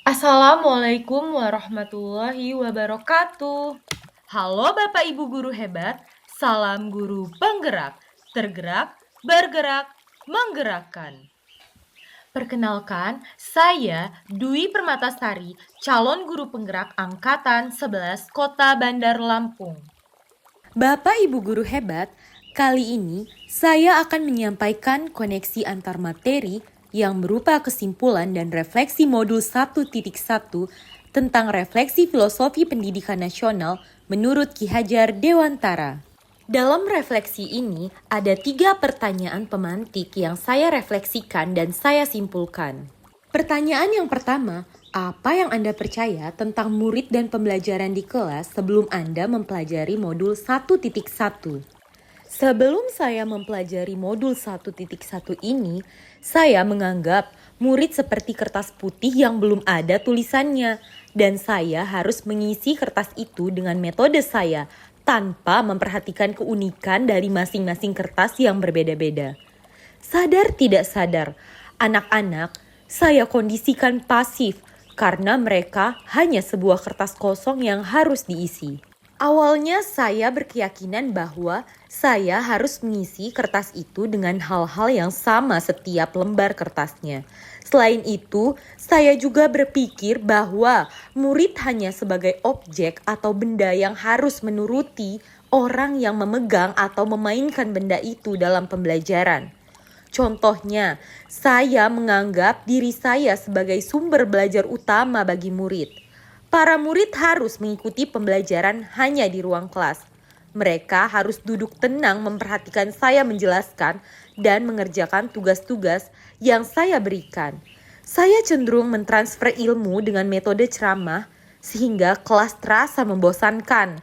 Assalamualaikum warahmatullahi wabarakatuh. Halo Bapak Ibu guru hebat, salam guru penggerak, tergerak, bergerak, menggerakkan. Perkenalkan, saya Dwi Permatasari, calon guru penggerak Angkatan 11 Kota Bandar Lampung. Bapak Ibu guru hebat, kali ini saya akan menyampaikan koneksi antar materi yang berupa kesimpulan dan refleksi modul 1.1 tentang refleksi filosofi pendidikan nasional menurut Ki Hajar Dewantara. Dalam refleksi ini ada 3 pertanyaan pemantik yang saya refleksikan dan saya simpulkan. Pertanyaan yang pertama, apa yang Anda percaya tentang murid dan pembelajaran di kelas sebelum Anda mempelajari modul 1.1? Sebelum saya mempelajari modul 1.1 ini, saya menganggap murid seperti kertas putih yang belum ada tulisannya, dan saya harus mengisi kertas itu dengan metode saya, tanpa memperhatikan keunikan dari masing-masing kertas yang berbeda-beda. Sadar tidak sadar, anak-anak saya kondisikan pasif karena mereka hanya sebuah kertas kosong yang harus diisi. Awalnya saya berkeyakinan bahwa saya harus mengisi kertas itu dengan hal-hal yang sama setiap lembar kertasnya. Selain itu, saya juga berpikir bahwa murid hanya sebagai objek atau benda yang harus menuruti orang yang memegang atau memainkan benda itu dalam pembelajaran. Contohnya, saya menganggap diri saya sebagai sumber belajar utama bagi murid. Para murid harus mengikuti pembelajaran hanya di ruang kelas. Mereka harus duduk tenang memperhatikan saya menjelaskan dan mengerjakan tugas-tugas yang saya berikan. Saya cenderung mentransfer ilmu dengan metode ceramah sehingga kelas terasa membosankan.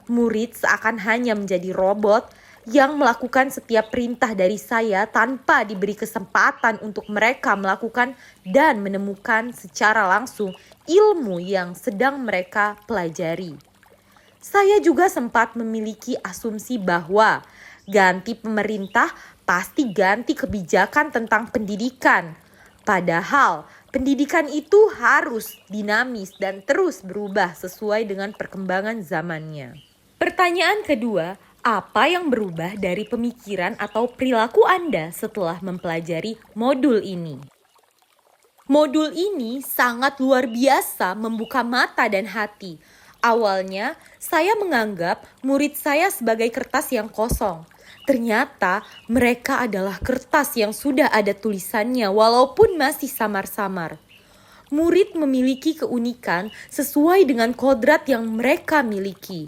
Murid seakan hanya menjadi robot yang melakukan setiap perintah dari saya tanpa diberi kesempatan untuk mereka melakukan dan menemukan secara langsung ilmu yang sedang mereka pelajari. Saya juga sempat memiliki asumsi bahwa ganti pemerintah pasti ganti kebijakan tentang pendidikan. Padahal pendidikan itu harus dinamis dan terus berubah sesuai dengan perkembangan zamannya. Pertanyaan kedua, apa yang berubah dari pemikiran atau perilaku Anda setelah mempelajari modul ini? Modul ini sangat luar biasa membuka mata dan hati. Awalnya, saya menganggap murid saya sebagai kertas yang kosong. Ternyata mereka adalah kertas yang sudah ada tulisannya walaupun masih samar-samar. Murid memiliki keunikan sesuai dengan kodrat yang mereka miliki.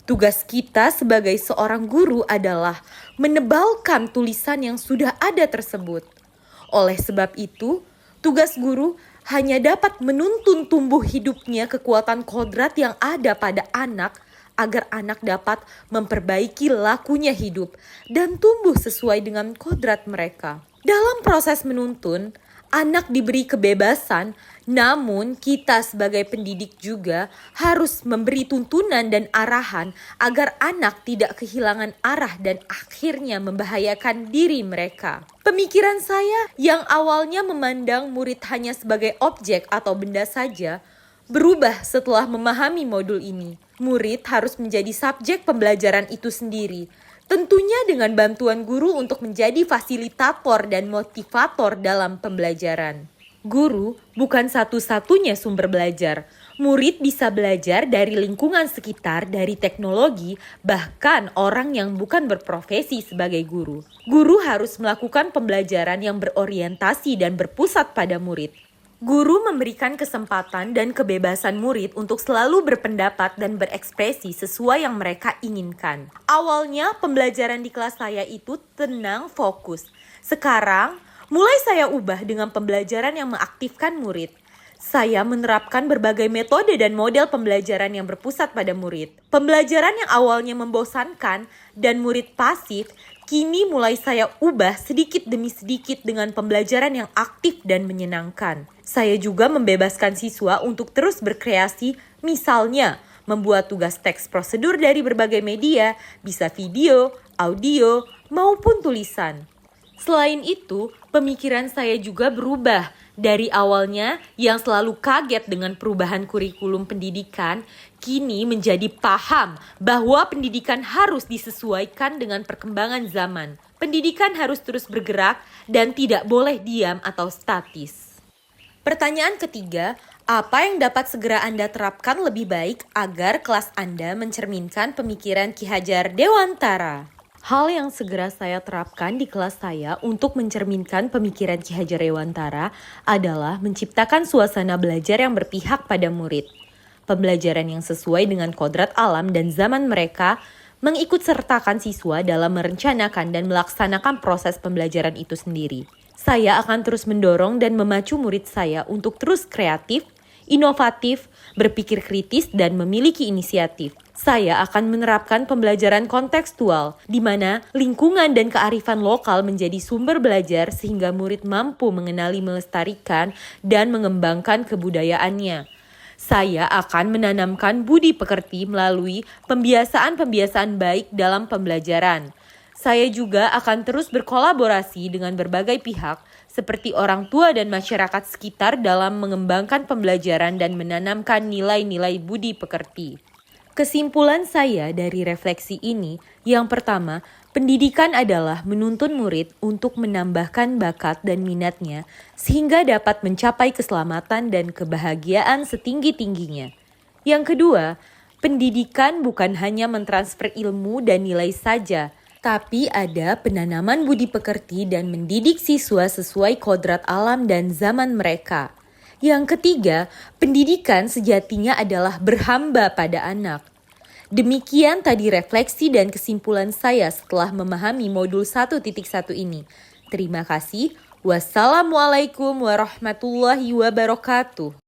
Tugas kita sebagai seorang guru adalah menebalkan tulisan yang sudah ada tersebut. Oleh sebab itu, tugas guru hanya dapat menuntun tumbuh hidupnya kekuatan kodrat yang ada pada anak agar anak dapat memperbaiki lakunya hidup dan tumbuh sesuai dengan kodrat mereka. Dalam proses menuntun, anak diberi kebebasan, namun kita sebagai pendidik juga harus memberi tuntunan dan arahan agar anak tidak kehilangan arah dan akhirnya membahayakan diri mereka. Pemikiran saya yang awalnya memandang murid hanya sebagai objek atau benda saja, berubah setelah memahami modul ini. Murid harus menjadi subjek pembelajaran itu sendiri. Tentunya dengan bantuan guru untuk menjadi fasilitator dan motivator dalam pembelajaran. Guru bukan satu-satunya sumber belajar. Murid bisa belajar dari lingkungan sekitar, dari teknologi, bahkan orang yang bukan berprofesi sebagai guru. Guru harus melakukan pembelajaran yang berorientasi dan berpusat pada murid. Guru memberikan kesempatan dan kebebasan murid untuk selalu berpendapat dan berekspresi sesuai yang mereka inginkan. Awalnya pembelajaran di kelas saya itu tenang, fokus. Sekarang mulai saya ubah dengan pembelajaran yang mengaktifkan murid. Saya menerapkan berbagai metode dan model pembelajaran yang berpusat pada murid. Pembelajaran yang awalnya membosankan dan murid pasif, kini mulai saya ubah sedikit demi sedikit dengan pembelajaran yang aktif dan menyenangkan. Saya juga membebaskan siswa untuk terus berkreasi, misalnya membuat tugas teks prosedur dari berbagai media, bisa video, audio, maupun tulisan. Selain itu, pemikiran saya juga berubah. Dari awalnya yang selalu kaget dengan perubahan kurikulum pendidikan, kini menjadi paham bahwa pendidikan harus disesuaikan dengan perkembangan zaman. Pendidikan harus terus bergerak dan tidak boleh diam atau statis. Pertanyaan ketiga, apa yang dapat segera Anda terapkan lebih baik agar kelas Anda mencerminkan pemikiran Ki Hajar Dewantara? Hal yang segera saya terapkan di kelas saya untuk mencerminkan pemikiran Ki Hajar Dewantara adalah menciptakan suasana belajar yang berpihak pada murid. Pembelajaran yang sesuai dengan kodrat alam dan zaman mereka, mengikut sertakan siswa dalam merencanakan dan melaksanakan proses pembelajaran itu sendiri. Saya akan terus mendorong dan memacu murid saya untuk terus kreatif, inovatif, berpikir kritis, dan memiliki inisiatif. Saya akan menerapkan pembelajaran kontekstual, di mana lingkungan dan kearifan lokal menjadi sumber belajar sehingga murid mampu mengenali, melestarikan, dan mengembangkan kebudayaannya. Saya akan menanamkan budi pekerti melalui pembiasaan-pembiasaan baik dalam pembelajaran. Saya juga akan terus berkolaborasi dengan berbagai pihak seperti orang tua dan masyarakat sekitar dalam mengembangkan pembelajaran dan menanamkan nilai-nilai budi pekerti. Kesimpulan saya dari refleksi ini, yang pertama, pendidikan adalah menuntun murid untuk menambahkan bakat dan minatnya sehingga dapat mencapai keselamatan dan kebahagiaan setinggi-tingginya. Yang kedua, pendidikan bukan hanya mentransfer ilmu dan nilai saja, tapi ada penanaman budi pekerti dan mendidik siswa sesuai kodrat alam dan zaman mereka. Yang ketiga, pendidikan sejatinya adalah berhamba pada anak. Demikian tadi refleksi dan kesimpulan saya setelah memahami modul 1.1 ini. Terima kasih. Wassalamualaikum warahmatullahi wabarakatuh.